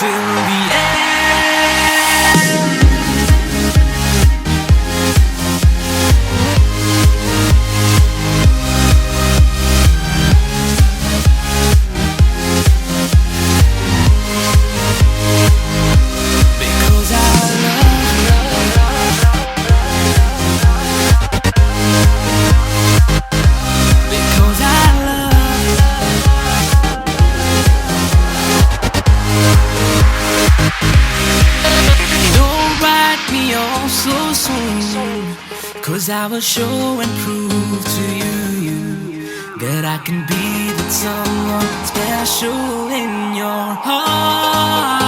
till the end. Because I love, because I love. Don't write me off so soon, 'cause I will show and prove to you that I can be that someone special in your heart.